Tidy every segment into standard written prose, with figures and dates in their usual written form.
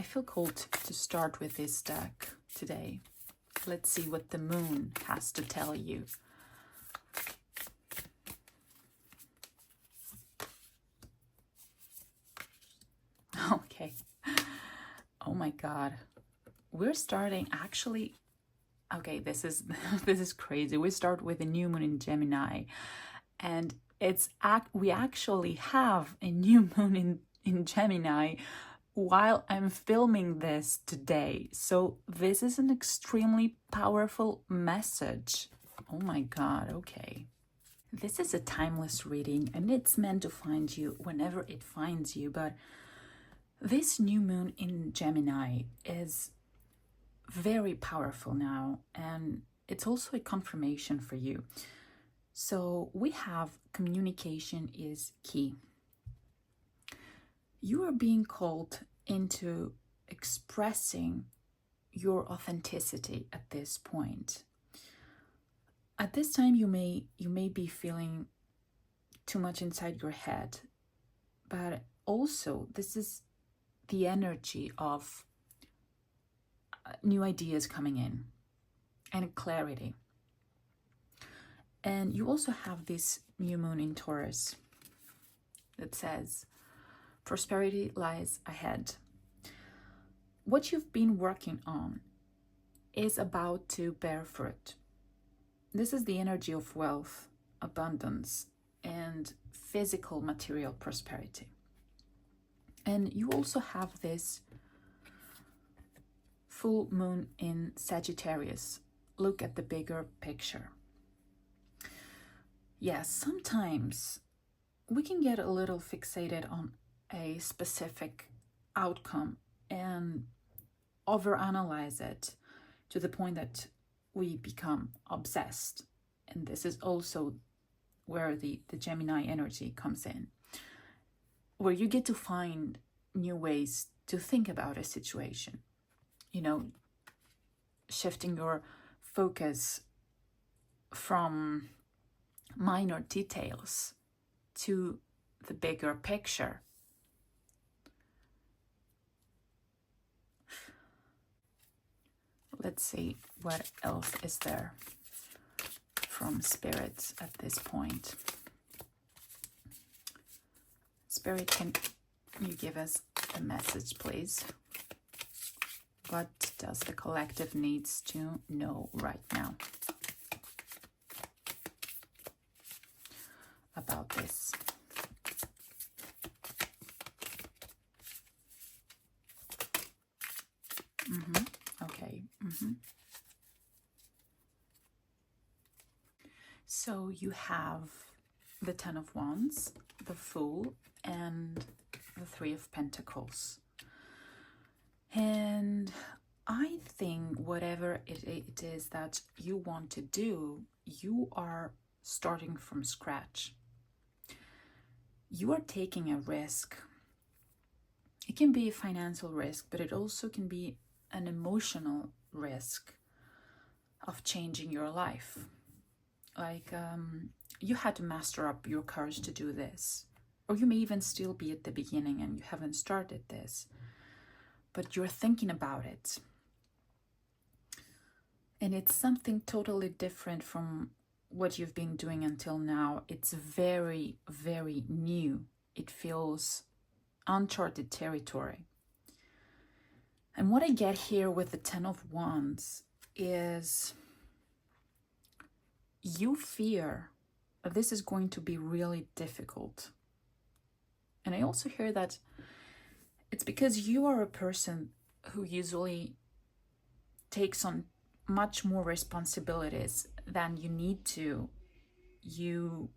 feel called to start with this deck today. Let's see what the moon has to tell you. Okay. Oh my God. We're starting actually. Okay, this is this is crazy. We start with a new moon in Gemini, and we actually have a new moon in Gemini while I'm filming this today. So this is an extremely powerful message. Oh my God. Okay. This is a timeless reading, and it's meant to find you whenever it finds you, but this new moon in Gemini is very powerful now, and it's also a confirmation for you. So we have communication is key. You are being called into expressing your authenticity at this point. At this time, you may be feeling too much inside your head, but also this is the energy of new ideas coming in and clarity. And you also have this new moon in Taurus that says, prosperity lies ahead. What you've been working on is about to bear fruit. This is the energy of wealth, abundance, and physical material prosperity. And you also have this full moon in Sagittarius. Look at the bigger picture. Yes, sometimes we can get a little fixated on a specific outcome and overanalyze it to the point that we become obsessed. And this is also where the Gemini energy comes in, where you get to find new ways to think about a situation. You know, shifting your focus from minor details to the bigger picture. Let's see what else is there from spirits at this point. Spirit, can you give us a message, please? What does the collective needs to know right now about this? Okay. So you have the Ten of Wands, the Fool, and the Three of Pentacles. And I think whatever it is that you want to do, you are starting from scratch. You are taking a risk. It can be a financial risk, but it also can be an emotional risk of changing your life. Like you had to master up your courage to do this. Or you may even still be at the beginning and you haven't started this, but you're thinking about it. And it's something totally different from what you've been doing until now. It's very, very new. It feels uncharted territory. And what I get here with the Ten of Wands is you fear this is going to be really difficult. And I also hear that it's because you are a person who usually takes on much more responsibilities than you need to. You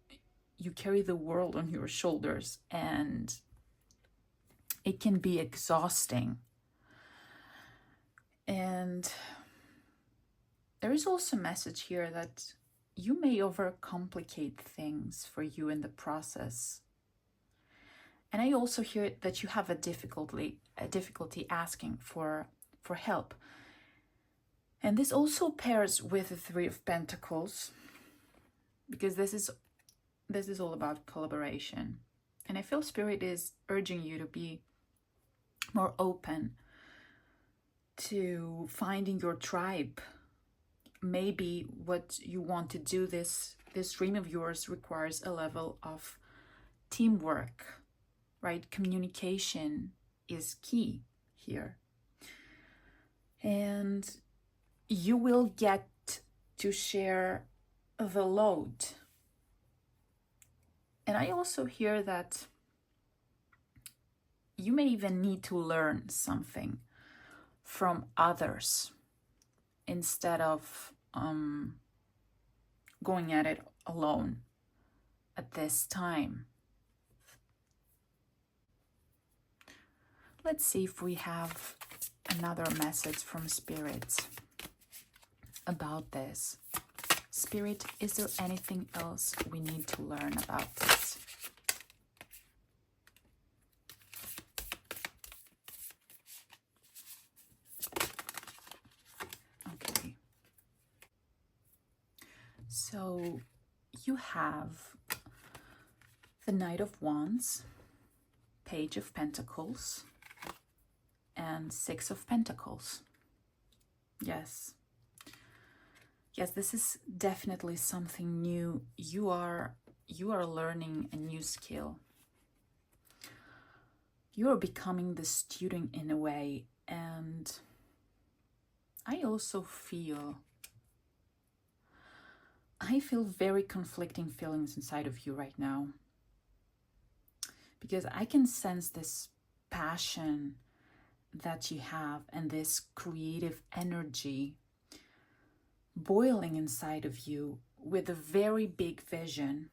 carry the world on your shoulders, and it can be exhausting. And there is also a message here that you may overcomplicate things for you in the process. And I also hear that you have a difficulty asking for help. And this also pairs with the Three of Pentacles, because this is all about collaboration. And I feel Spirit is urging you to be more open to finding your tribe. Maybe what you want to do, this dream of yours, requires a level of teamwork, right? Communication is key here. And you will get to share the load. And I also hear that you may even need to learn something from others instead of going at it alone at this time. Let's see if we have another message from Spirit about this. Spirit, is there anything else we need to learn about this? Okay. So you have the Knight of Wands, Page of Pentacles, and Six of Pentacles. Yes. Yes, this is definitely something new. You are learning a new skill. You are becoming the student in a way, and I also feel very conflicting feelings inside of you right now, because I can sense this passion that you have and this creative energy boiling inside of you with a very big vision.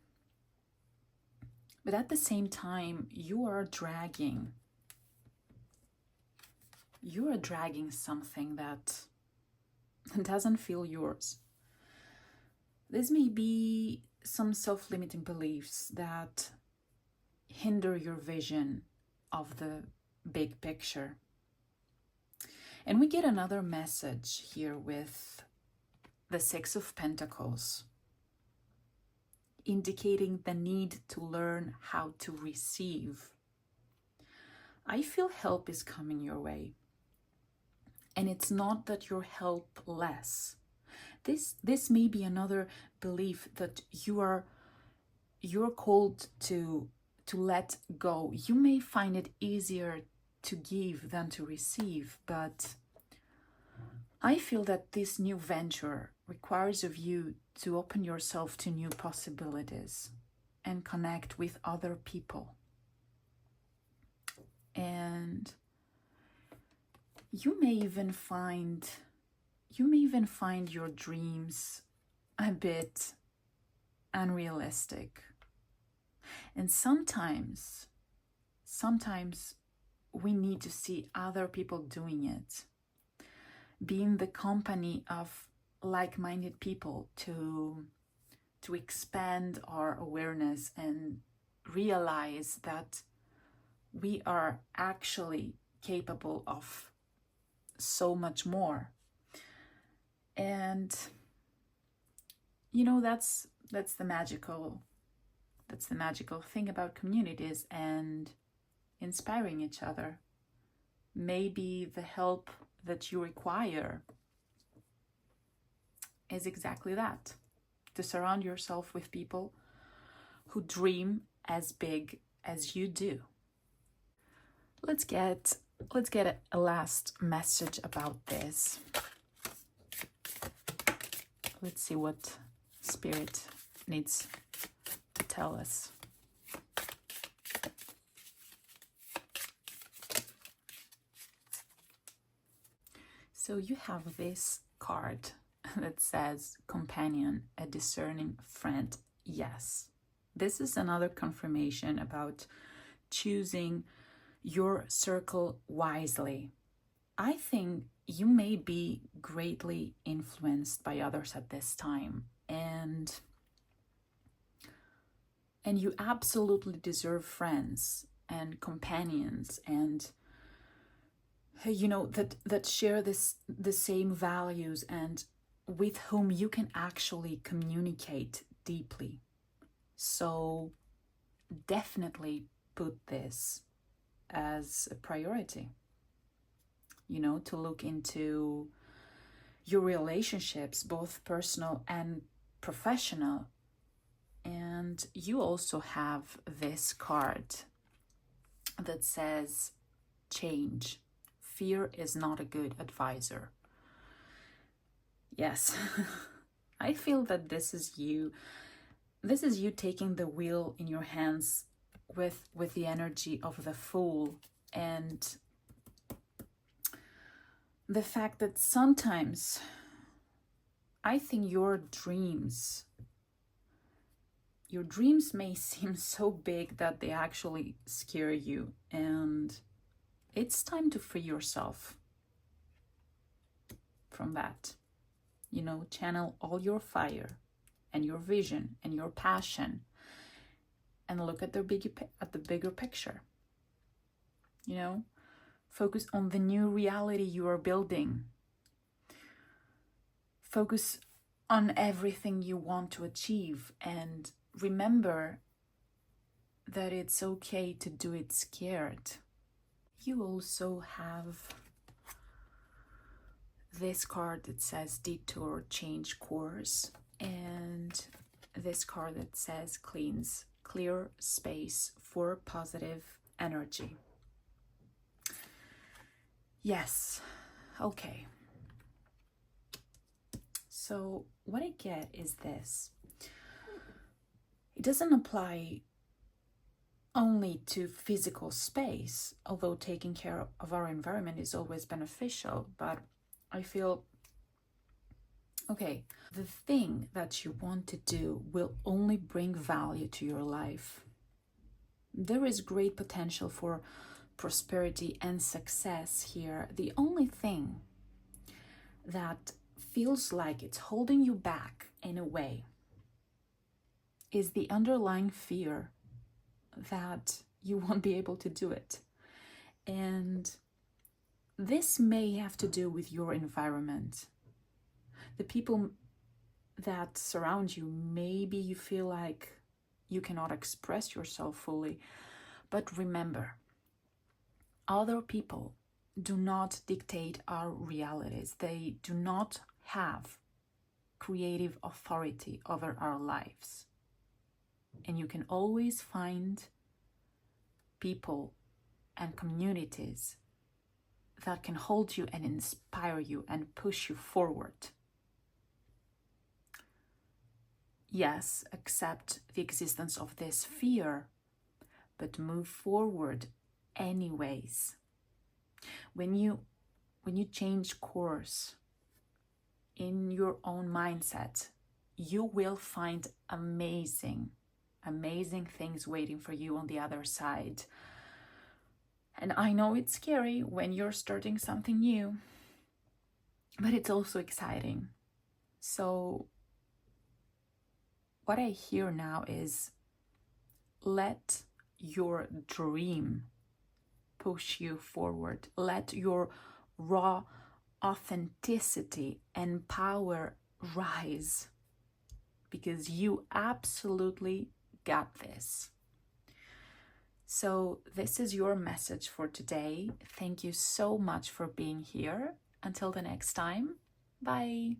But at the same time, you are dragging something that doesn't feel yours. This may be some self-limiting beliefs that hinder your vision of the big picture. And we get another message here with the Six of Pentacles, indicating the need to learn how to receive. I feel help is coming your way. And it's not that you're helpless. This may be another belief that you're called to let go. You may find it easier to give than to receive, but I feel that this new venture requires of you to open yourself to new possibilities and connect with other people. And you may even find your dreams a bit unrealistic. And sometimes we need to see other people doing it, be in the company of like-minded people to expand our awareness and realize that we are actually capable of so much more. And that's the magical thing about communities and inspiring each other. Maybe the help that you require is exactly that, to surround yourself with people who dream as big as you do. Let's get a last message about this. Let's see what Spirit needs to tell us. So you have this card that says companion, a discerning friend. Yes, this is another confirmation about choosing your circle wisely. I think you may be greatly influenced by others at this time, and you absolutely deserve friends and companions and that share the same values and with whom you can actually communicate deeply. So definitely put this as a priority. you know, to look into your relationships, both personal and professional. And you also have this card that says change. Fear is not a good advisor. Yes, I feel that this is you. This is you taking the wheel in your hands with the energy of the Fool, and the fact that sometimes I think your dreams may seem so big that they actually scare you, and it's time to free yourself from that. You know, channel all your fire and your vision and your passion and look at the bigger picture. You know, focus on the new reality you are building. Focus on everything you want to achieve, and remember that it's okay to do it scared. You also have this card that says detour, change course, and this card that says clear space for positive energy. Yes, okay. So what I get is this. It doesn't apply only to physical space, although taking care of our environment is always beneficial, but I feel, okay, the thing that you want to do will only bring value to your life. There is great potential for prosperity and success here. The only thing that feels like it's holding you back in a way is the underlying fear that you won't be able to do it. And this may have to do with your environment. The people that surround you, maybe you feel like you cannot express yourself fully. But remember, other people do not dictate our realities. They do not have creative authority over our lives. And you can always find people and communities that can hold you and inspire you and push you forward. Yes, accept the existence of this fear, but move forward anyways. When you change course in your own mindset, you will find amazing things waiting for you on the other side. And I know it's scary when you're starting something new, but it's also exciting. So what I hear now is, let your dream push you forward. Let your raw authenticity and power rise, because you absolutely got this. So this is your message for today. Thank you so much for being here. Until the next time, bye.